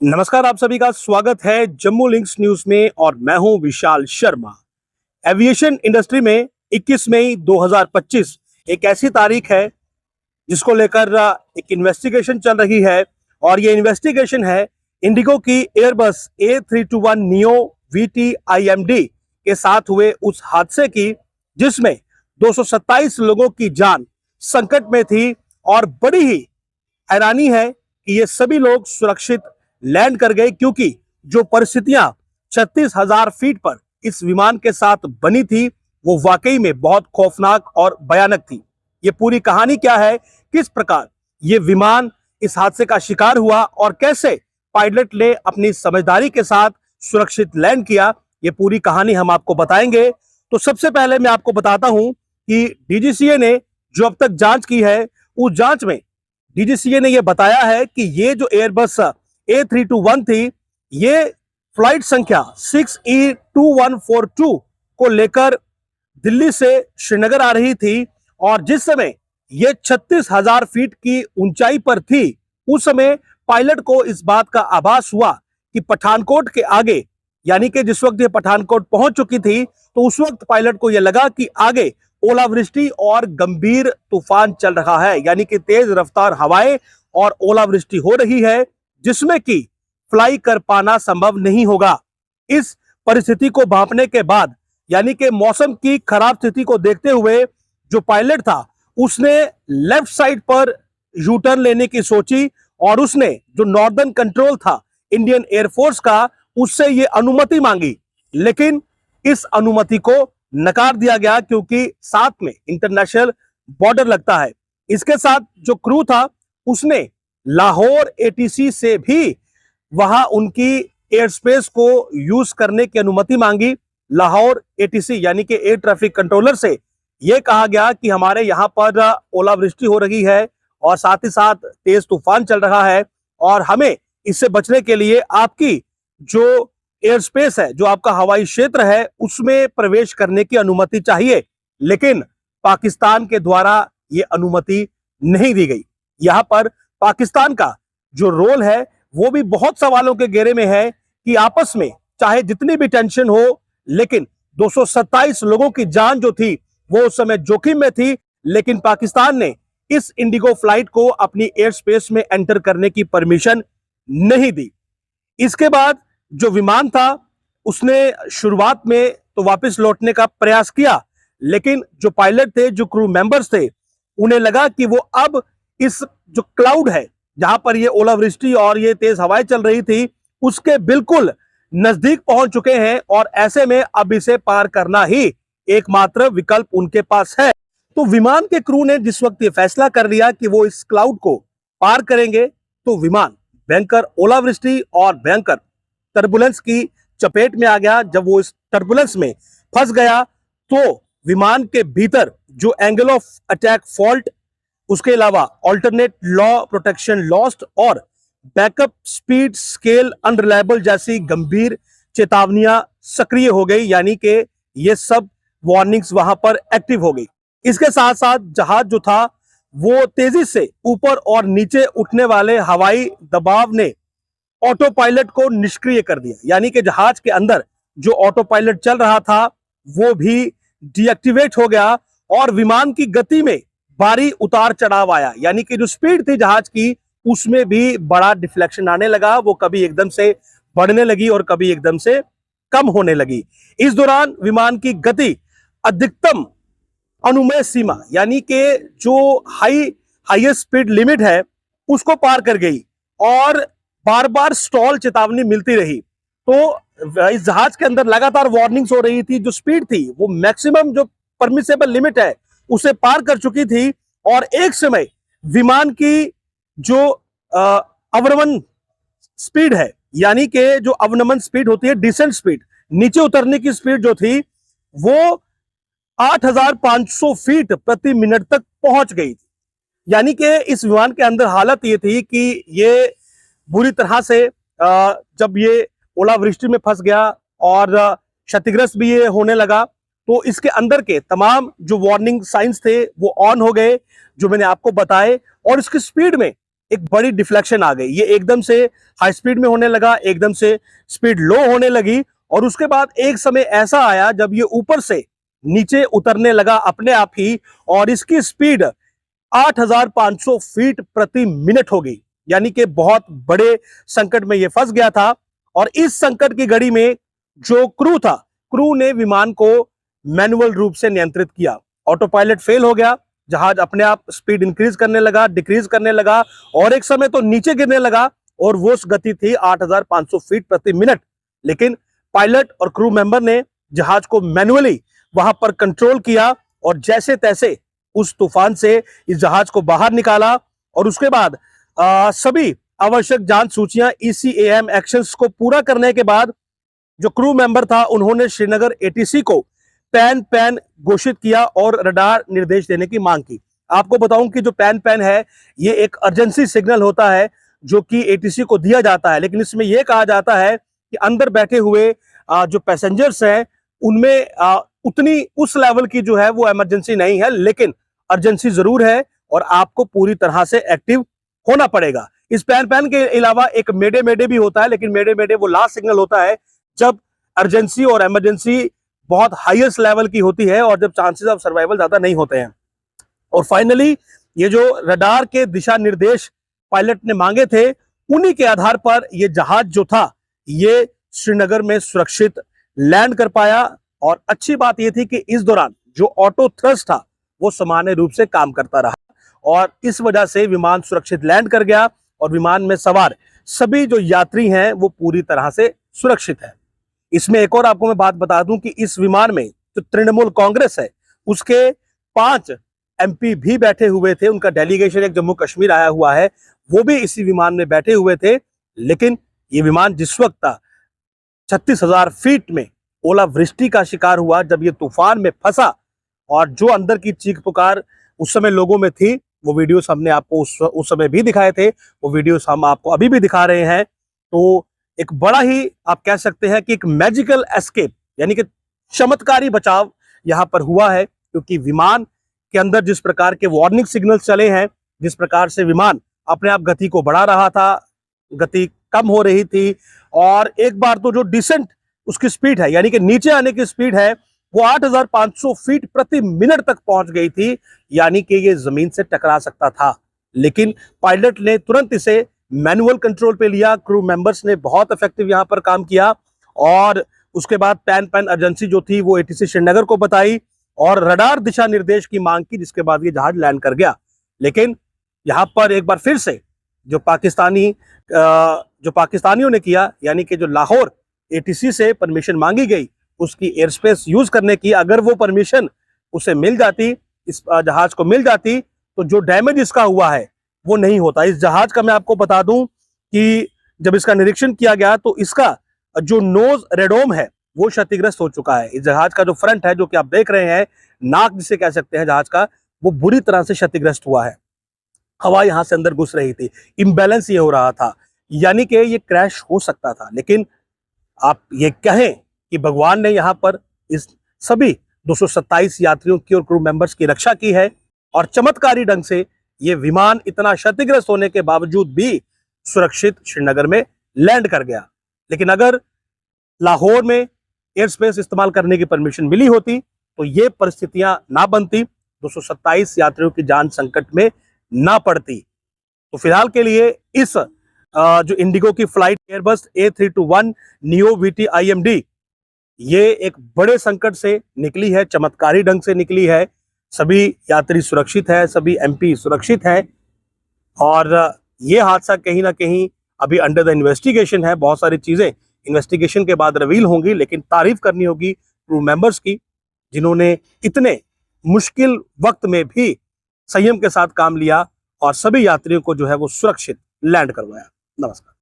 नमस्कार, आप सभी का स्वागत है जम्मू लिंक्स न्यूज में और मैं हूं विशाल शर्मा। एविएशन इंडस्ट्री में 21 मई 2025 एक ऐसी तारीख है जिसको लेकर एक इन्वेस्टिगेशन चल रही है और ये इन्वेस्टिगेशन है इंडिगो की एयरबस A321 नियो VT-IMD के साथ हुए उस हादसे की जिसमें 227 लोगों की जान संकट में थी। और बड़ी ही हैरानी है कि ये सभी लोग सुरक्षित लैंड कर गए, क्योंकि जो परिस्थितियां 36,000 फीट पर इस विमान के साथ बनी थी वो वाकई में बहुत खौफनाक और भयानक थी। ये पूरी कहानी क्या है, किस प्रकार ये विमान इस हादसे का शिकार हुआ और कैसे पायलट ने अपनी समझदारी के साथ सुरक्षित लैंड किया, ये पूरी कहानी हम आपको बताएंगे। तो सबसे पहले मैं आपको बताता हूं कि DGCA ने जो अब तक जांच की है, उस जांच में DGCA ने यह बताया है कि ये जो एयरबस A321 थी, ये फ्लाइट संख्या 6E2142 को लेकर दिल्ली से श्रीनगर आ रही थी और जिस समय ये 36,000 फीट की ऊंचाई पर थी, उस समय पायलट को इस बात का आभास हुआ कि पठानकोट के आगे, यानी कि जिस वक्त ये पठानकोट पहुंच चुकी थी, तो उस वक्त पायलट को यह लगा कि आगे ओलावृष्टि और गंभीर तूफान चल रहा है, यानी कि तेज रफ्तार हवाएं और ओलावृष्टि हो रही है जिसमें कि फ्लाई कर पाना संभव नहीं होगा। इस परिस्थिति को भांपने के बाद, यानी कि मौसम की खराब स्थिति को देखते हुए जो पायलट था उसने लेफ्ट साइड पर यू टर्न लेने की सोची और उसने जो नॉर्दर्न कंट्रोल था इंडियन एयरफोर्स का, उससे ये अनुमति मांगी, लेकिन इस अनुमति को नकार दिया गया क्योंकि साथ में इंटरनेशनल बॉर्डर लगता है। इसके साथ जो क्रू था उसने लाहौर ATC से भी वहां उनकी एयर स्पेस को यूज करने की अनुमति मांगी। लाहौर ATC यानी कि एयर ट्रैफिक कंट्रोलर से यह कहा गया कि हमारे यहां पर ओलावृष्टि हो रही है और साथ ही साथ तेज तूफान चल रहा है और हमें इससे बचने के लिए आपकी जो एयर स्पेस है, जो आपका हवाई क्षेत्र है, उसमें प्रवेश करने की अनुमति चाहिए। लेकिन पाकिस्तान के द्वारा यह अनुमति नहीं दी गई। यहां पर पाकिस्तान का जो रोल है वो भी बहुत सवालों के घेरे में है कि आपस में चाहे जितनी भी टेंशन हो, लेकिन 227 लोगों की जान जो थी वो उस समय जोखिम में थी, लेकिन पाकिस्तान ने इस इंडिगो फ्लाइट को अपनी एयर स्पेस में एंटर करने की परमिशन नहीं दी। इसके बाद जो विमान था उसने शुरुआत में तो वापस लौटने का प्रयास किया, लेकिन जो पायलट थे, जो क्रू मेंबर्स थे, उन्हें लगा कि वो अब इस जो क्लाउड है जहां पर ये ओलावृष्टि और ये तेज हवाएं चल रही थी उसके बिल्कुल नजदीक पहुंच चुके हैं और ऐसे में अब इसे पार करना ही एकमात्र विकल्प उनके पास है। तो विमान के क्रू ने जिस वक्त ये फैसला कर लिया कि वो इस क्लाउड को पार करेंगे, तो विमान भयंकर ओलावृष्टि और भयंकर टर्बुलेंस की चपेट में आ गया। जब वो इस टर्बुलेंस में फंस गया तो विमान के भीतर जो एंगल ऑफ अटैक फॉल्ट, उसके अलावा ऑल्टरनेट लॉ प्रोटेक्शन लॉस्ट और बैकअप स्पीड स्केल अनरिलायबल जैसी गंभीर चेतावनियां सक्रिय हो गई, यानी कि ये सब वार्निंग्स वहां पर एक्टिव हो गई। इसके साथ साथ जहाज जो था वो तेजी से ऊपर और नीचे उठने वाले हवाई दबाव ने ऑटो पायलट को निष्क्रिय कर दिया, यानी कि जहाज के अंदर जो ऑटो पायलट चल रहा था वो भी डीएक्टिवेट हो गया और विमान की गति में भारी उतार चढ़ाव आया, यानी कि जो स्पीड थी जहाज की उसमें भी बड़ा डिफ्लेक्शन आने लगा। वो कभी एकदम से बढ़ने लगी और कभी एकदम से कम होने लगी। इस दौरान विमान की गति अधिकतम अनुमेय सीमा, यानी कि जो हाईएस्ट स्पीड लिमिट है, उसको पार कर गई और बार बार स्टॉल चेतावनी मिलती रही। तो इस जहाज के अंदर लगातार वार्निंग्स हो रही थी। जो स्पीड थी वो मैक्सिमम जो परमिसेबल लिमिट है उसे पार कर चुकी थी और एक समय विमान की जो अवनमन स्पीड है, यानी कि जो अवनमन स्पीड होती है, डिसेंट स्पीड, नीचे उतरने की स्पीड जो थी वो 8,500 फीट प्रति मिनट तक पहुंच गई थी। यानी कि इस विमान के अंदर हालत ये थी कि ये बुरी तरह से जब ये ओलावृष्टि में फंस गया और क्षतिग्रस्त भी ये होने लगा, तो इसके अंदर के तमाम जो वार्निंग साइंस थे वो ऑन हो गए, जो मैंने आपको बताए, और इसकी स्पीड में एक बड़ी डिफ्लेक्शन आ गई। ये एकदम से हाई स्पीड में होने लगा, एकदम से स्पीड लो होने लगी और उसके बाद एक समय ऐसा आया जब ये ऊपर से नीचे उतरने लगा अपने आप ही और इसकी स्पीड 8,500 फीट प्रति मिनट हो गई। यानी कि बहुत बड़े संकट में ये फंस गया था और इस संकट की घड़ी में जो क्रू था, क्रू ने विमान को मैनुअल रूप से नियंत्रित किया। ऑटो पायलट फेल हो गया, जहाज अपने आप स्पीड इंक्रीज करने लगा, डिक्रीज करने लगा और एक समय तो नीचे गिरने लगा और वो गति थी 8,500 फीट प्रति मिनट। लेकिन पायलट और क्रू मेंबर ने जहाज को मैनुअली वहां पर कंट्रोल किया और जैसे तैसे उस तूफान से इस जहाज को बाहर निकाला और उसके बाद सभी आवश्यक जांच सूचियां ECAM एक्शंस को पूरा करने के बाद जो क्रू मेंबर था उन्होंने श्रीनगर ATC को पैन घोषित किया और रडार निर्देश देने की मांग की। आपको बताऊं कि जो पैन है ये एक अर्जेंसी सिग्नल होता है जो कि ATC को दिया जाता है, लेकिन इसमें यह कहा जाता है कि अंदर बैठे हुए जो पैसेंजर्स हैं उनमें उतनी उस लेवल की जो है वो इमरजेंसी नहीं है, लेकिन अर्जेंसी जरूर है और आपको पूरी तरह से एक्टिव होना पड़ेगा। इस पैन के अलावा एक मेडे भी होता है, लेकिन मेडे वो लास्ट सिग्नल होता है जब अर्जेंसी और इमरजेंसी बहुत हाईएस्ट लेवल की होती है और जब चांसेस ऑफ सर्वाइवल ज्यादा नहीं होते हैं। और फाइनली ये जो रडार के दिशा निर्देश पायलट ने मांगे थे उन्हीं के आधार पर ये जहाज जो था ये श्रीनगर में सुरक्षित लैंड कर पाया। और अच्छी बात यह थी कि इस दौरान जो ऑटो थ्रस्ट था वो सामान्य रूप से काम करता रहा और इस वजह से विमान सुरक्षित लैंड कर गया और विमान में सवार सभी जो यात्री हैं वो पूरी तरह से सुरक्षित है। इसमें एक और आपको मैं बात बता दूं कि इस विमान में जो तृणमूल कांग्रेस है उसके 5 MP भी बैठे हुए थे। उनका डेलीगेशन एक जम्मू कश्मीर आया हुआ है, वो भी इसी विमान में बैठे हुए थे। लेकिन ये विमान जिस वक्त था 36,000 फीट में ओलावृष्टि का शिकार हुआ जब ये तूफान में फंसा और जो अंदर की चीख पुकार उस समय लोगों में थी वो वीडियोस हमने आपको उस समय भी दिखाए थे, वो वीडियोस हम आपको अभी भी दिखा रहे हैं। तो एक बड़ा ही आप कह सकते हैं कि एक मैजिकल एस्केप यानी कि चमत्कारी बचाव यहां पर हुआ है, क्योंकि विमान के अंदर जिस प्रकार के वार्निंग सिग्नल चले हैं, जिस प्रकार से विमान अपने आप गति को बढ़ा रहा था, गति कम हो रही थी और एक बार तो जो डिसेंट उसकी स्पीड है यानी कि नीचे आने की स्पीड है वो 8,500 फीट प्रति मिनट तक पहुंच गई थी, यानी कि ये जमीन से टकरा सकता था। लेकिन पायलट ने तुरंत इसे मैनुअल कंट्रोल पे लिया, क्रू मेंबर्स ने बहुत इफेक्टिव यहां पर काम किया और उसके बाद पैन एजेंसी जो थी वो ATC श्रीनगर को बताई और रडार दिशा निर्देश की मांग की, जिसके बाद ये जहाज लैंड कर गया। लेकिन यहां पर एक बार फिर से जो पाकिस्तानियों ने किया यानी कि जो लाहौर ATC से परमिशन मांगी गई उसकी एयर स्पेस यूज करने की, अगर वो परमिशन उसे मिल जाती, इस जहाज को मिल जाती, तो जो डैमेज इसका हुआ है वो नहीं होता। इस जहाज का मैं आपको बता दूं कि जब इसका निरीक्षण किया गया तो इसका जो नोज रेडोम है वो क्षतिग्रस्त हो चुका है। इस जहाज का जो फ्रंट है जो कि आप देख रहे हैं, नाक जिसे कह सकते हैं जहाज का, वो बुरी तरह से क्षतिग्रस्त हुआ है। हवा यहां से अंदर घुस रही थी, इम्बैलेंस ये हो रहा था, यानी कि ये क्रैश हो सकता था। लेकिन आप ये कहें कि भगवान ने यहां पर इस सभी 227 यात्रियों की और क्रू मेंबर्स की रक्षा की है और चमत्कारी ढंग से ये विमान इतना क्षतिग्रस्त होने के बावजूद भी सुरक्षित श्रीनगर में लैंड कर गया। लेकिन अगर लाहौर में एयर स्पेस इस्तेमाल करने की परमिशन मिली होती तो ये परिस्थितियां ना बनती, 227 यात्रियों की जान संकट में ना पड़ती। तो फिलहाल के लिए इस जो इंडिगो की flight Airbus A321 neo VT IMD ये एक बड़े संकट से निकली है, चमत्कारी ढंग से निकली है। सभी यात्री सुरक्षित है, सभी MP सुरक्षित है और ये हादसा कहीं ना कहीं अभी अंडर द इन्वेस्टिगेशन है। बहुत सारी चीजें इन्वेस्टिगेशन के बाद रिवील होंगी, लेकिन तारीफ करनी होगी क्रू मेंबर्स की जिन्होंने इतने मुश्किल वक्त में भी संयम के साथ काम लिया और सभी यात्रियों को जो है वो सुरक्षित लैंड करवाया। नमस्कार।